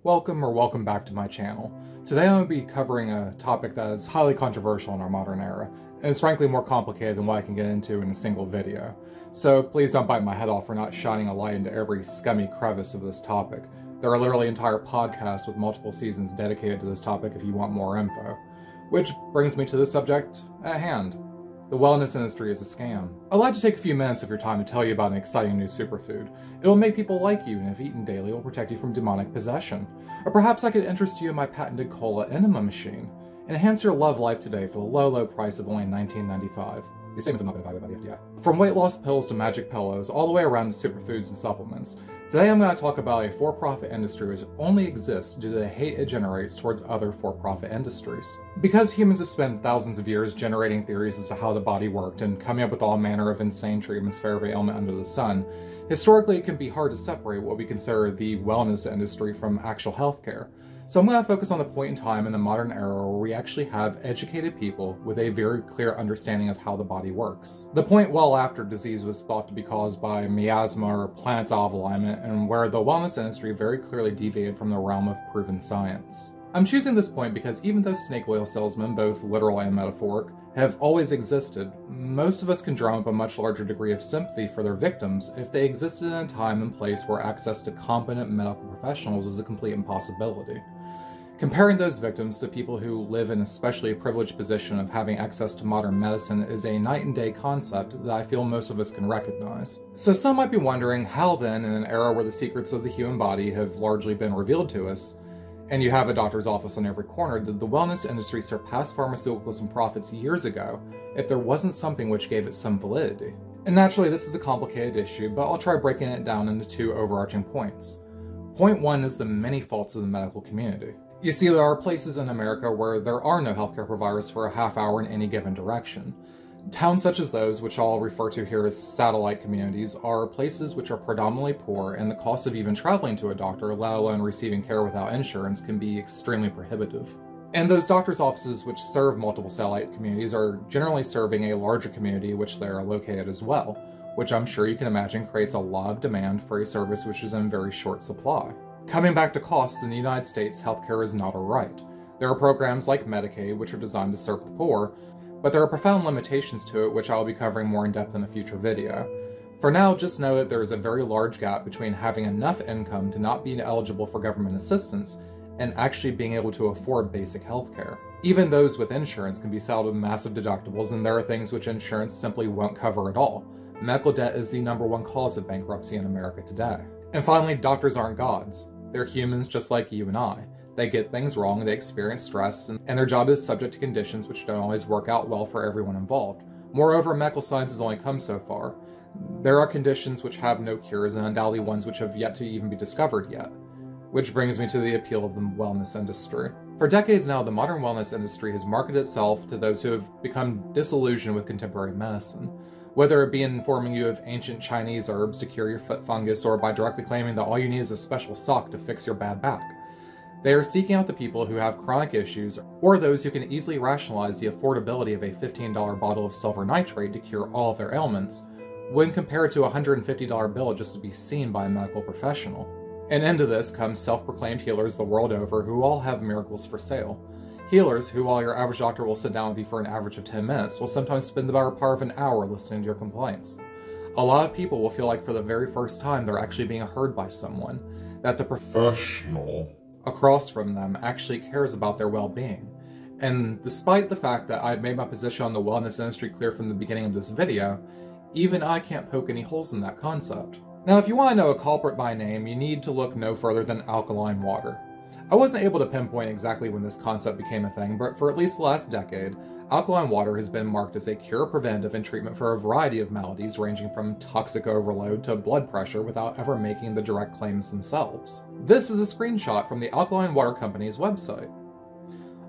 Welcome back to my channel. Today I'm going to be covering a topic that is highly controversial in our modern era, and is frankly more complicated than what I can get into in a single video. So please don't bite my head off for not shining a light into every scummy crevice of this topic. There are literally entire podcasts with multiple seasons dedicated to this topic if you want more info. Which brings me to the subject at hand. The wellness industry is a scam. I'd like to take a few minutes of your time to tell you about an exciting new superfood. It will make people like you, and if eaten daily, will protect you from demonic possession. Or perhaps I could interest you in my patented cola enema machine. Enhance your love life today for the low price of only $19.95. These statements have not been evaluated by the FDA. From weight loss pills to magic pillows, all the way around to superfoods and supplements. Today I'm going to talk about a for-profit industry which only exists due to the hate it generates towards other for-profit industries. Because humans have spent thousands of years generating theories as to how the body worked and coming up with all manner of insane treatments for every ailment under the sun, historically it can be hard to separate what we consider the wellness industry from actual healthcare. So I'm going to focus on the point in time in the modern era where we actually have educated people with a very clear understanding of how the body works. The point well after disease was thought to be caused by miasma or planets out of alignment, and where the wellness industry very clearly deviated from the realm of proven science. I'm choosing this point because even though snake oil salesmen, both literal and metaphoric, have always existed, most of us can drum up a much larger degree of sympathy for their victims if they existed in a time and place where access to competent medical professionals was a complete impossibility. Comparing those victims to people who live in especially a privileged position of having access to modern medicine is a night and day concept that I feel most of us can recognize. So some might be wondering how then, in an era where the secrets of the human body have largely been revealed to us, and you have a doctor's office on every corner, did the wellness industry surpass pharmaceuticals in profits years ago if there wasn't something which gave it some validity? And naturally this is a complicated issue, but I'll try breaking it down into two overarching points. Point one is the many faults of the medical community. You see, there are places in America where there are no healthcare providers for a half hour in any given direction. Towns such as those, which I'll refer to here as satellite communities, are places which are predominantly poor, and the cost of even traveling to a doctor, let alone receiving care without insurance, can be extremely prohibitive. And those doctors' offices which serve multiple satellite communities are generally serving a larger community which they are located as well, which I'm sure you can imagine creates a lot of demand for a service which is in very short supply. Coming back to costs, in the United States, healthcare is not a right. There are programs like Medicaid which are designed to serve the poor, but there are profound limitations to it which I will be covering more in depth in a future video. For now, just know that there is a very large gap between having enough income to not be eligible for government assistance and actually being able to afford basic healthcare. Even those with insurance can be saddled with massive deductibles, and there are things which insurance simply won't cover at all. Medical debt is the #1 cause of bankruptcy in America today. And finally, doctors aren't gods. They're humans just like you and I. They get things wrong, they experience stress, and their job is subject to conditions which don't always work out well for everyone involved. Moreover, medical science has only come so far. There are conditions which have no cures, and undoubtedly ones which have yet to even be discovered yet. Which brings me to the appeal of the wellness industry. For decades now, the modern wellness industry has marketed itself to those who have become disillusioned with contemporary medicine. Whether it be informing you of ancient Chinese herbs to cure your foot fungus, or by directly claiming that all you need is a special sock to fix your bad back. They are seeking out the people who have chronic issues, or those who can easily rationalize the affordability of a $15 bottle of silver nitrate to cure all of their ailments, when compared to a $150 bill just to be seen by a medical professional. And into this comes self-proclaimed healers the world over who all have miracles for sale. Healers who, while your average doctor will sit down with you for an average of 10 minutes, will sometimes spend the better part of an hour listening to your complaints. A lot of people will feel like for the very first time they're actually being heard by someone, that the professional across from them actually cares about their well-being. And despite the fact that I've made my position on the wellness industry clear from the beginning of this video, even I can't poke any holes in that concept. Now, if you want to know a culprit by name, you need to look no further than alkaline water. I wasn't able to pinpoint exactly when this concept became a thing, but for at least the last decade, alkaline water has been marked as a cure, preventive, and treatment for a variety of maladies ranging from toxic overload to blood pressure without ever making the direct claims themselves. This is a screenshot from the Alkaline Water Company's website.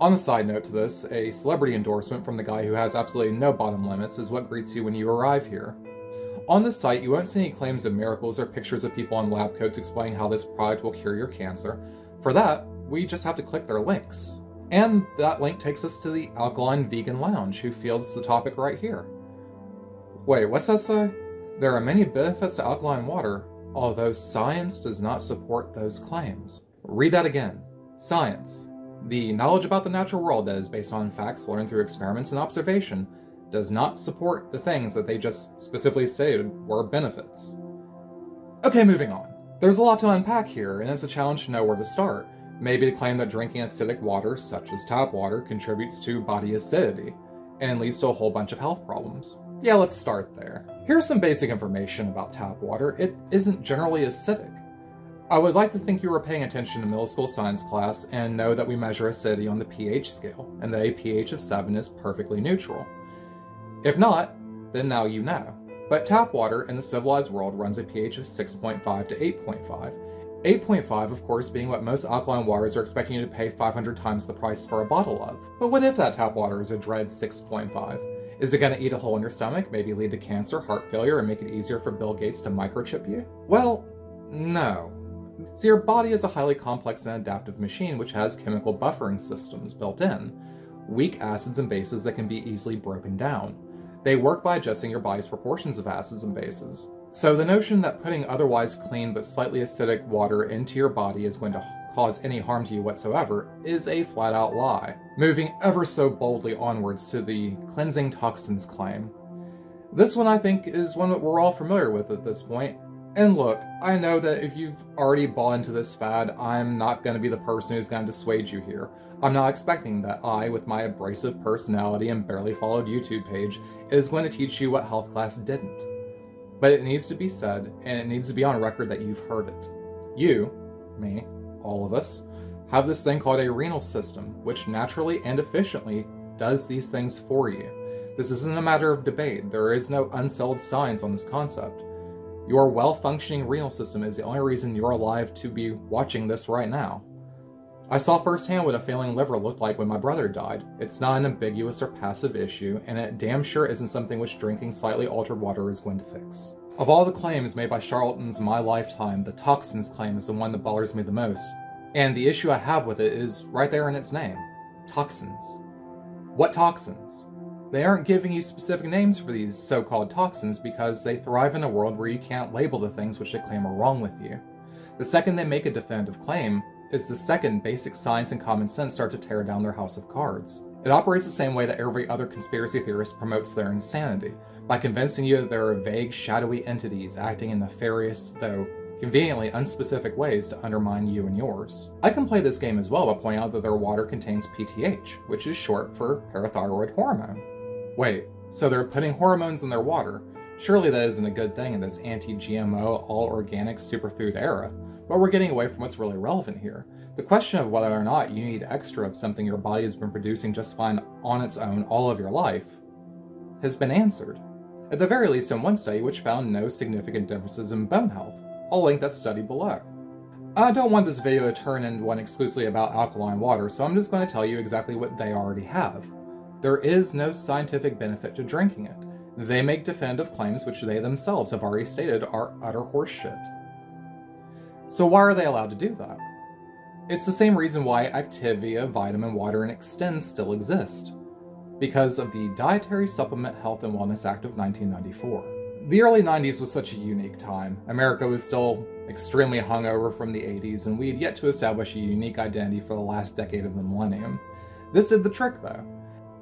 On a side note to this, a celebrity endorsement from the guy who has absolutely no bottom limits is what greets you when you arrive here. On this site, you won't see any claims of miracles or pictures of people in lab coats explaining how this product will cure your cancer. For that, we just have to click their links. And that link takes us to the Alkaline Vegan Lounge, who fields the topic right here. Wait, what's that say? There are many benefits to alkaline water, although science does not support those claims. Read that again. Science, the knowledge about the natural world that is based on facts learned through experiments and observation, does not support the things that they just specifically stated were benefits. Okay, moving on. There's a lot to unpack here, and it's a challenge to know where to start. Maybe the claim that drinking acidic water, such as tap water, contributes to body acidity, and leads to a whole bunch of health problems. Yeah, let's start there. Here's some basic information about tap water. It isn't generally acidic. I would like to think you were paying attention to middle school science class and know that we measure acidity on the pH scale, and that a pH of 7 is perfectly neutral. If not, then now you know. But tap water in the civilized world runs a pH of 6.5 to 8.5. 8.5, of course, being what most alkaline waters are expecting you to pay 500 times the price for a bottle of. But what if that tap water is a dread 6.5? Is it going to eat a hole in your stomach, maybe lead to cancer, heart failure, and make it easier for Bill Gates to microchip you? Well, no. So your body is a highly complex and adaptive machine which has chemical buffering systems built in, weak acids and bases that can be easily broken down. They work by adjusting your body's proportions of acids and bases. So the notion that putting otherwise clean but slightly acidic water into your body is going to cause any harm to you whatsoever is a flat-out lie. Moving ever so boldly onwards to the cleansing toxins claim. This one I think is one that we're all familiar with at this point. And look, I know that if you've already bought into this fad, I'm not going to be the person who's going to dissuade you here. I'm not expecting that I, with my abrasive personality and barely followed YouTube page, is going to teach you what health class didn't. But it needs to be said, and it needs to be on record that you've heard it. You, me, all of us, have this thing called a renal system, which naturally and efficiently does these things for you. This isn't a matter of debate. There is no unsettled science on this concept. Your well-functioning renal system is the only reason you're alive to be watching this right now. I saw firsthand what a failing liver looked like when my brother died. It's not an ambiguous or passive issue, and it damn sure isn't something which drinking slightly altered water is going to fix. Of all the claims made by charlatans in my lifetime, the toxins claim is the one that bothers me the most. And the issue I have with it is right there in its name. Toxins. What toxins? They aren't giving you specific names for these so-called toxins because they thrive in a world where you can't label the things which they claim are wrong with you. The second they make a definitive claim is the second basic science and common sense start to tear down their house of cards. It operates the same way that every other conspiracy theorist promotes their insanity, by convincing you that there are vague, shadowy entities acting in nefarious, though conveniently unspecific ways to undermine you and yours. I can play this game as well by pointing out that their water contains PTH, which is short for parathyroid hormone. Wait, so they're putting hormones in their water? Surely that isn't a good thing in this anti-GMO, all-organic superfood era. But we're getting away from what's really relevant here. The question of whether or not you need extra of something your body has been producing just fine on its own all of your life has been answered. At the very least in one study which found no significant differences in bone health. I'll link that study below. I don't want this video to turn into one exclusively about alkaline water, so I'm just going to tell you exactly what they already have. There is no scientific benefit to drinking it. They make definitive claims which they themselves have already stated are utter horseshit. So why are they allowed to do that? It's the same reason why Activia, Vitamin Water, and Extend still exist. Because of the Dietary Supplement Health and Wellness Act of 1994. The early 90s was such a unique time. America was still extremely hungover from the 80s, and we had yet to establish a unique identity for the last decade of the millennium. This did the trick though.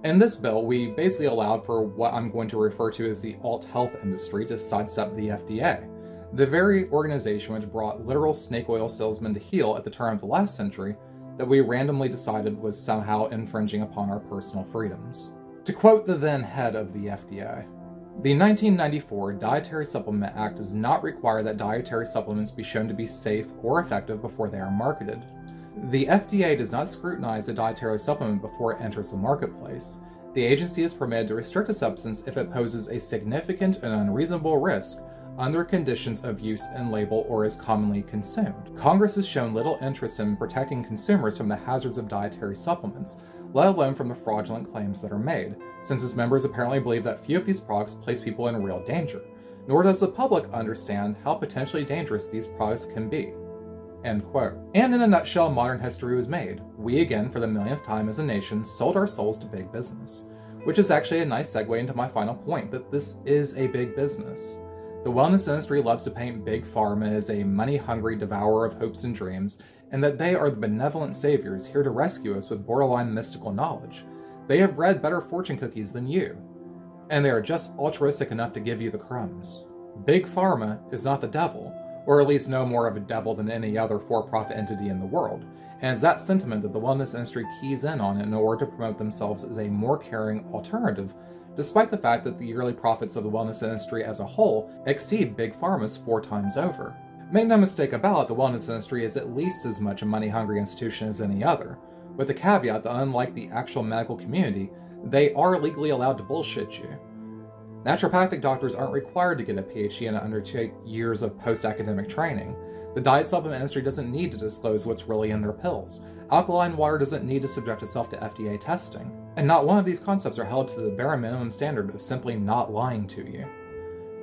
In this bill, we basically allowed for what I'm going to refer to as the alt health industry to sidestep the FDA. The very organization which brought literal snake oil salesmen to heel at the turn of the last century that we randomly decided was somehow infringing upon our personal freedoms. To quote the then head of the FDA, the 1994 Dietary Supplement Act does not require that dietary supplements be shown to be safe or effective before they are marketed. The FDA does not scrutinize a dietary supplement before it enters the marketplace. The agency is permitted to restrict a substance if it poses a significant and unreasonable risk under conditions of use and label or is commonly consumed. Congress has shown little interest in protecting consumers from the hazards of dietary supplements, let alone from the fraudulent claims that are made, since its members apparently believe that few of these products place people in real danger, nor does the public understand how potentially dangerous these products can be. End quote. And in a nutshell, modern history was made. We again, for the millionth time as a nation, sold our souls to big business. Which is actually a nice segue into my final point, that this is a big business. The wellness industry loves to paint Big Pharma as a money-hungry devourer of hopes and dreams, and that they are the benevolent saviors here to rescue us with borderline mystical knowledge. They have read better fortune cookies than you, and they are just altruistic enough to give you the crumbs. Big Pharma is not the devil, or at least no more of a devil than any other for-profit entity in the world, and it's that sentiment that the wellness industry keys in on in order to promote themselves as a more caring alternative, despite the fact that the yearly profits of the wellness industry as a whole exceed Big Pharma's 4 times over. Make no mistake about it, the wellness industry is at least as much a money-hungry institution as any other, with the caveat that unlike the actual medical community, they are legally allowed to bullshit you. Naturopathic doctors aren't required to get a PhD and undertake years of post-academic training. The diet supplement industry doesn't need to disclose what's really in their pills. Alkaline Water doesn't need to subject itself to FDA testing. And not one of these concepts are held to the bare minimum standard of simply not lying to you.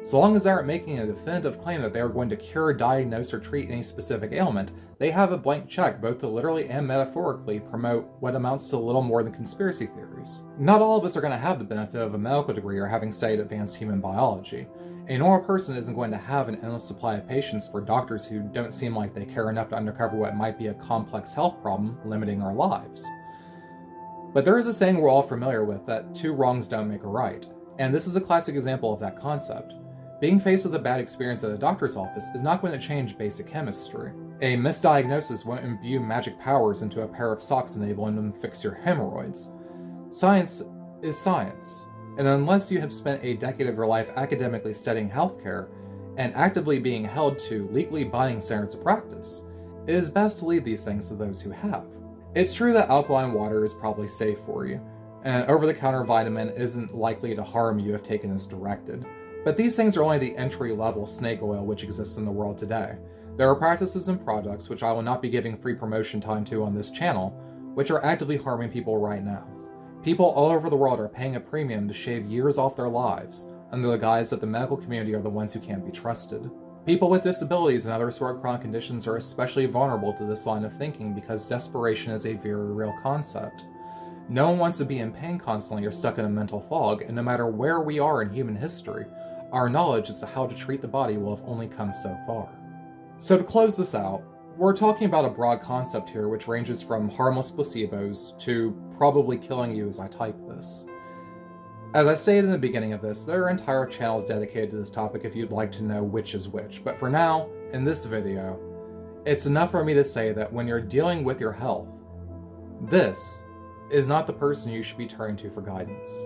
So long as they aren't making a definitive claim that they are going to cure, diagnose, or treat any specific ailment, they have a blank check both to literally and metaphorically promote what amounts to little more than conspiracy theories. Not all of us are going to have the benefit of a medical degree or having studied advanced human biology. A normal person isn't going to have an endless supply of patients for doctors who don't seem like they care enough to uncover what might be a complex health problem limiting our lives. But there is a saying we're all familiar with that 2 wrongs don't make a right, and this is a classic example of that concept. Being faced with a bad experience at a doctor's office is not going to change basic chemistry. A misdiagnosis won't imbue magic powers into a pair of socks enabling them to fix your hemorrhoids. Science is science, and unless you have spent a decade of your life academically studying healthcare and actively being held to legally binding standards of practice, it is best to leave these things to those who have. It's true that alkaline water is probably safe for you, and an over-the-counter vitamin isn't likely to harm you if taken as directed. But these things are only the entry-level snake oil which exists in the world today. There are practices and products, which I will not be giving free promotion time to on this channel, which are actively harming people right now. People all over the world are paying a premium to shave years off their lives, under the guise that the medical community are the ones who can't be trusted. People with disabilities and other sort of chronic conditions are especially vulnerable to this line of thinking because desperation is a very real concept. No one wants to be in pain constantly or stuck in a mental fog, and no matter where we are in human history, our knowledge as to how to treat the body will have only come so far. So to close this out, we're talking about a broad concept here which ranges from harmless placebos to probably killing you as I type this. As I stated in the beginning of this, there are entire channels dedicated to this topic if you'd like to know which is which, but for now, in this video, it's enough for me to say that when you're dealing with your health, this is not the person you should be turning to for guidance.